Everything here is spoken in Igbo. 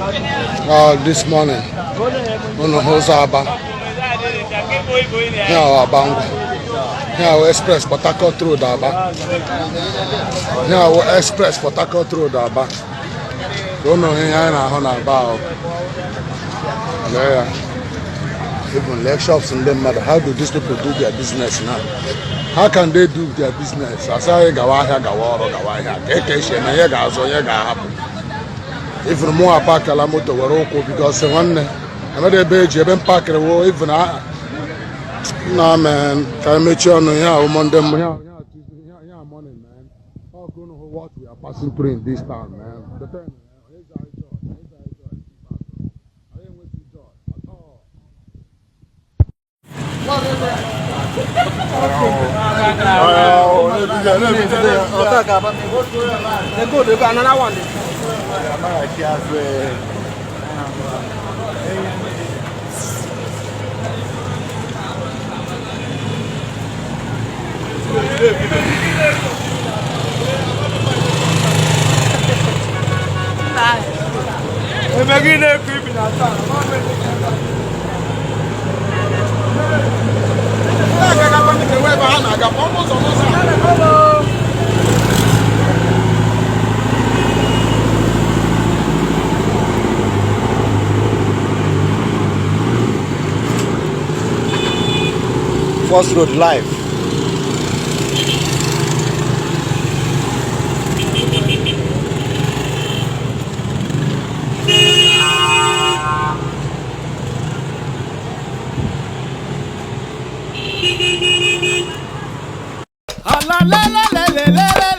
This morning, on the Hosaba, here Bango, here Express Potako through Daba, here Express Potako through Daba. Don't know here on about there. Even leg shops in them matter. How do these people do their business now? How can they do their business? As I go out here, if more park la moto weroko because one another page even park the even nah man can make sure no here Monday here morning man. How going what we are passing through in this town man. The time First Road Live. La la la la la la la.